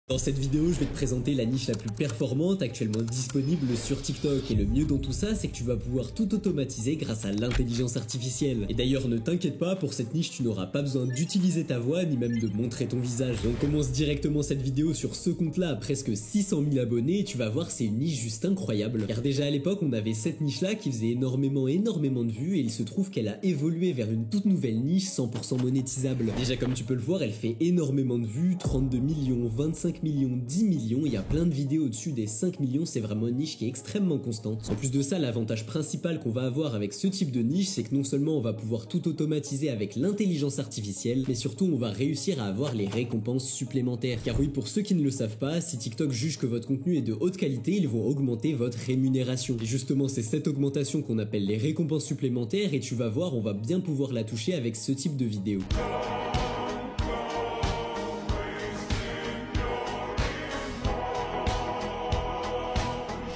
Dans cette vidéo, je vais te présenter la niche la plus performante actuellement disponible sur TikTok. Et le mieux dans tout ça, c'est que tu vas pouvoir tout automatiser grâce à l'intelligence artificielle. Et d'ailleurs, ne t'inquiète pas, pour cette niche, tu n'auras pas besoin d'utiliser ta voix, ni même de montrer ton visage. Et on commence directement cette vidéo sur ce compte-là à presque 600 000 abonnés, et tu vas voir, c'est une niche juste incroyable. Car déjà à l'époque, on avait cette niche-là qui faisait énormément de vues, et il se trouve qu'elle a évolué vers une toute nouvelle niche 100% monétisable. Déjà, comme tu peux le voir, elle fait énormément de vues, 32 millions, 25 millions, 10 millions, il y a plein de vidéos au-dessus des 5 millions, c'est vraiment une niche qui est extrêmement constante. En plus de ça, l'avantage principal qu'on va avoir avec ce type de niche, c'est que non seulement on va pouvoir tout automatiser avec l'intelligence artificielle, mais surtout on va réussir à avoir les récompenses supplémentaires. Car oui, pour ceux qui ne le savent pas, si TikTok juge que votre contenu est de haute qualité, ils vont augmenter votre rémunération. Et justement, c'est cette augmentation qu'on appelle les récompenses supplémentaires, et tu vas voir, on va bien pouvoir la toucher avec ce type de vidéo.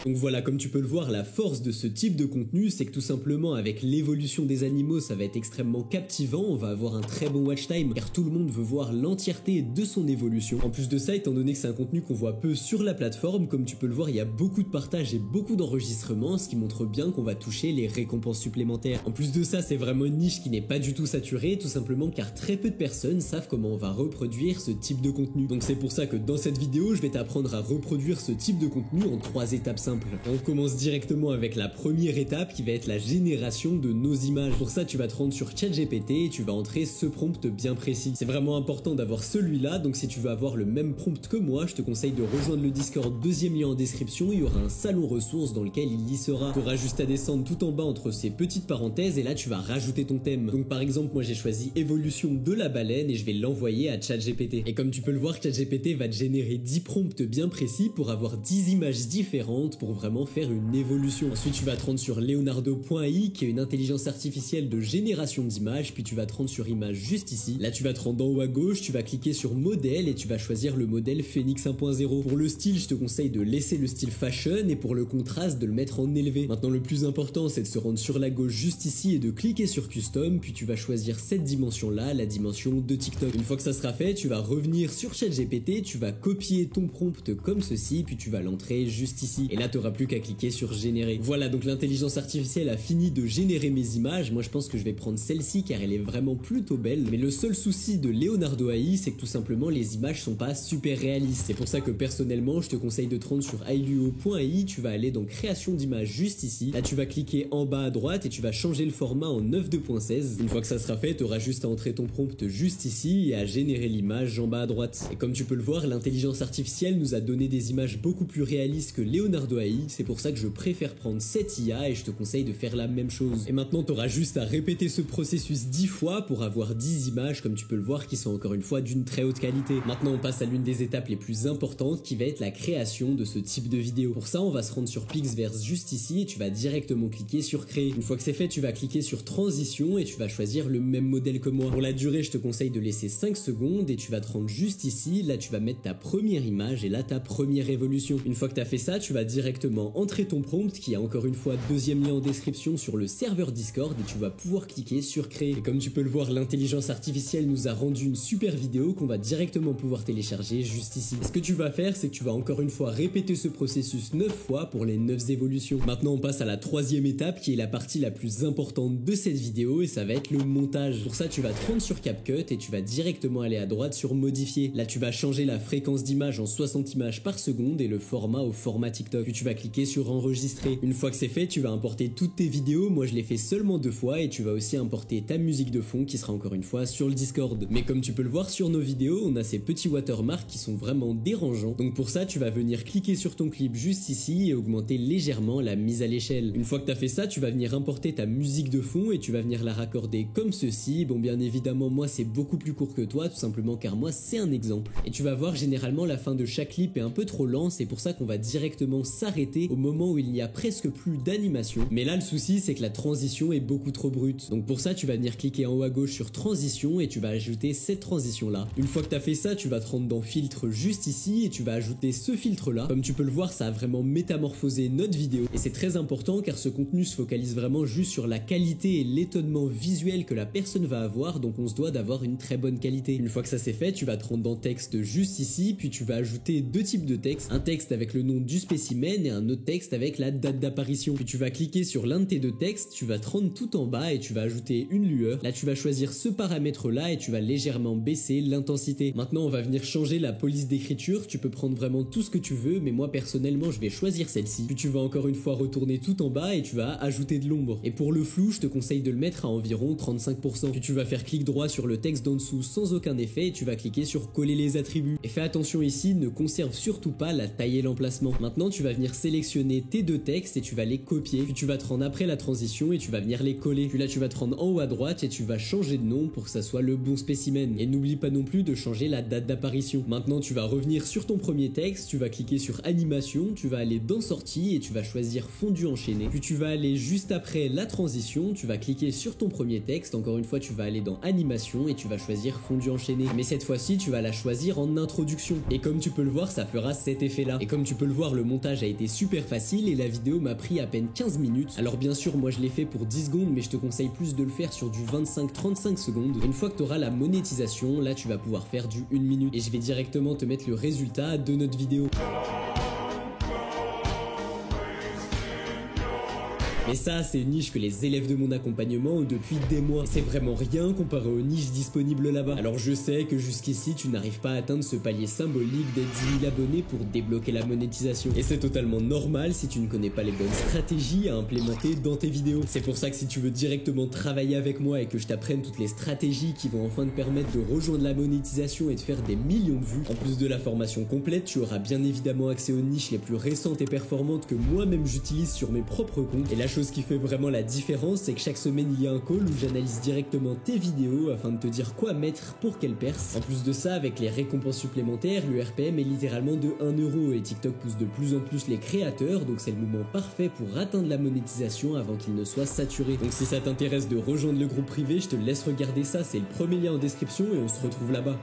Donc voilà, comme tu peux le voir, la force de ce type de contenu, c'est que tout simplement avec l'évolution des animaux, ça va être extrêmement captivant, on va avoir un très bon watch time, car tout le monde veut voir l'entièreté de son évolution. En plus de ça, étant donné que c'est un contenu qu'on voit peu sur la plateforme, comme tu peux le voir, il y a beaucoup de partages et beaucoup d'enregistrements, ce qui montre bien qu'on va toucher les récompenses supplémentaires. En plus de ça, c'est vraiment une niche qui n'est pas du tout saturée, tout simplement car très peu de personnes savent comment on va reproduire ce type de contenu. Donc c'est pour ça que dans cette vidéo, je vais t'apprendre à reproduire ce type de contenu en 3 étapes simples. On commence directement avec la première étape qui va être la génération de nos images. Pour ça, tu vas te rendre sur ChatGPT et tu vas entrer ce prompt bien précis. C'est vraiment important d'avoir celui-là, donc si tu veux avoir le même prompt que moi, je te conseille de rejoindre le Discord, deuxième lien en description, il y aura un salon ressources dans lequel il y sera. Tu auras juste à descendre tout en bas entre ces petites parenthèses et là tu vas rajouter ton thème. Donc par exemple, moi j'ai choisi évolution de la baleine et je vais l'envoyer à ChatGPT. Et comme tu peux le voir, ChatGPT va te générer 10 prompts bien précis pour avoir 10 images différentes pour vraiment faire une évolution. Ensuite, tu vas te rendre sur Leonardo.ai qui est une intelligence artificielle de génération d'images, puis tu vas te rendre sur image juste ici. Là, tu vas te rendre en haut à gauche, tu vas cliquer sur modèle et tu vas choisir le modèle Phoenix 1.0. Pour le style, je te conseille de laisser le style fashion et pour le contraste, de le mettre en élevé. Maintenant, le plus important, c'est de se rendre sur la gauche juste ici et de cliquer sur custom, puis tu vas choisir cette dimension-là, la dimension de TikTok. Une fois que ça sera fait, tu vas revenir sur ChatGPT, tu vas copier ton prompt comme ceci, puis tu vas l'entrer juste ici. Et là, tu n'auras plus qu'à cliquer sur générer. Voilà, donc l'intelligence artificielle a fini de générer mes images. Moi je pense que je vais prendre celle-ci car elle est vraiment plutôt belle, mais le seul souci de Leonardo AI, c'est que tout simplement les images sont pas super réalistes. C'est pour ça que personnellement je te conseille de te rendre sur ailuo.ai, tu vas aller dans création d'images juste ici. Là tu vas cliquer en bas à droite et tu vas changer le format en 9.2.16. Une fois que ça sera fait, tu auras juste à entrer ton prompt juste ici et à générer l'image en bas à droite. Et comme tu peux le voir, l'intelligence artificielle nous a donné des images beaucoup plus réalistes que Leonardo AI. C'est pour ça que je préfère prendre cette IA et je te conseille de faire la même chose. Et maintenant, tu auras juste à répéter ce processus 10 fois pour avoir 10 images, comme tu peux le voir, qui sont encore une fois d'une très haute qualité. Maintenant, on passe à l'une des étapes les plus importantes qui va être la création de ce type de vidéo. Pour ça, on va se rendre sur Pixverse juste ici et tu vas directement cliquer sur créer. Une fois que c'est fait, tu vas cliquer sur transition et tu vas choisir le même modèle que moi. Pour la durée, je te conseille de laisser 5 secondes et tu vas te rendre juste ici. Là, tu vas mettre ta première image et là, ta première évolution. Une fois que tu as fait ça, tu vas directement entrer ton prompt qui a encore une fois deuxième lien en description sur le serveur Discord et tu vas pouvoir cliquer sur créer. Et comme tu peux le voir, l'intelligence artificielle nous a rendu une super vidéo qu'on va directement pouvoir télécharger juste ici. Et ce que tu vas faire, c'est que tu vas encore une fois répéter ce processus 9 fois pour les 9 évolutions. Maintenant, on passe à la troisième étape qui est la partie la plus importante de cette vidéo et ça va être le montage. Pour ça, tu vas te rendre sur CapCut et tu vas directement aller à droite sur modifier. Là, tu vas changer la fréquence d'image en 60 images par seconde et le format au format TikTok. Puis tu vas cliquer sur enregistrer. Une fois que c'est fait, tu vas importer toutes tes vidéos. Moi, je l'ai fait seulement 2 fois et tu vas aussi importer ta musique de fond qui sera encore une fois sur le Discord. Mais comme tu peux le voir sur nos vidéos, on a ces petits watermarks qui sont vraiment dérangeants. Donc pour ça, tu vas venir cliquer sur ton clip juste ici et augmenter légèrement la mise à l'échelle. Une fois que tu as fait ça, tu vas venir importer ta musique de fond et tu vas venir la raccorder comme ceci. Bon, bien évidemment, moi, c'est beaucoup plus court que toi, tout simplement car moi, c'est un exemple. Et tu vas voir, généralement, la fin de chaque clip est un peu trop lent. C'est pour ça qu'on va directement s'arrêter s'arrêter au moment où il n'y a presque plus d'animation. Mais là le souci c'est que la transition est beaucoup trop brute. Donc pour ça tu vas venir cliquer en haut à gauche sur transition et tu vas ajouter cette transition là. Une fois que tu as fait ça, tu vas te rendre dans filtre juste ici et tu vas ajouter ce filtre là. Comme tu peux le voir, ça a vraiment métamorphosé notre vidéo et c'est très important car ce contenu se focalise vraiment juste sur la qualité et l'étonnement visuel que la personne va avoir, donc on se doit d'avoir une très bonne qualité. Une fois que ça c'est fait, tu vas te rendre dans texte juste ici, puis tu vas ajouter deux types de textes, un texte avec le nom du spécimen et un autre texte avec la date d'apparition. Puis tu vas cliquer sur l'un de tes deux textes, tu vas te rendre tout en bas et tu vas ajouter une lueur. Là tu vas choisir ce paramètre là et tu vas légèrement baisser l'intensité. Maintenant on va venir changer la police d'écriture, tu peux prendre vraiment tout ce que tu veux, mais moi personnellement je vais choisir celle-ci. Puis tu vas encore une fois retourner tout en bas et tu vas ajouter de l'ombre. Et pour le flou, je te conseille de le mettre à environ 35%. Puis tu vas faire clic droit sur le texte d'en dessous sans aucun effet et tu vas cliquer sur coller les attributs. Et fais attention ici, ne conserve surtout pas la taille et l'emplacement. Maintenant tu vas venir sélectionner tes deux textes et tu vas les copier. Puis tu vas te rendre après la transition et tu vas venir les coller. Puis là tu vas te rendre en haut à droite et tu vas changer de nom pour que ça soit le bon spécimen. Et n'oublie pas non plus de changer la date d'apparition. Maintenant tu vas revenir sur ton premier texte, tu vas cliquer sur animation, tu vas aller dans sortie et tu vas choisir fondu enchaîné. Puis tu vas aller juste après la transition, tu vas cliquer sur ton premier texte, encore une fois tu vas aller dans animation et tu vas choisir fondu enchaîné. Mais cette fois-ci tu vas la choisir en introduction. Et comme tu peux le voir, ça fera cet effet là. Et comme tu peux le voir, le montage a été super facile et la vidéo m'a pris à peine 15 minutes. Alors bien sûr moi je l'ai fait pour 10 secondes, mais je te conseille plus de le faire sur du 25-35 secondes. Une fois que tu auras la monétisation, là tu vas pouvoir faire du 1 minute. Et je vais directement te mettre le résultat de notre vidéo. Et ça, c'est une niche que les élèves de mon accompagnement ont depuis des mois. C'est vraiment rien comparé aux niches disponibles là-bas. Alors je sais que jusqu'ici, tu n'arrives pas à atteindre ce palier symbolique des 10 000 abonnés pour débloquer la monétisation. Et c'est totalement normal si tu ne connais pas les bonnes stratégies à implémenter dans tes vidéos. C'est pour ça que si tu veux directement travailler avec moi et que je t'apprenne toutes les stratégies qui vont enfin te permettre de rejoindre la monétisation et de faire des millions de vues, en plus de la formation complète, tu auras bien évidemment accès aux niches les plus récentes et performantes que moi-même j'utilise sur mes propres comptes. Et la chose qui fait vraiment la différence, c'est que chaque semaine il y a un call où j'analyse directement tes vidéos afin de te dire quoi mettre pour qu'elles percent. En plus de ça, avec les récompenses supplémentaires, le RPM est littéralement de 1 € et TikTok pousse de plus en plus les créateurs, donc c'est le moment parfait pour atteindre la monétisation avant qu'il ne soit saturé. Donc si ça t'intéresse de rejoindre le groupe privé, je te laisse regarder ça, c'est le premier lien en description et on se retrouve là-bas.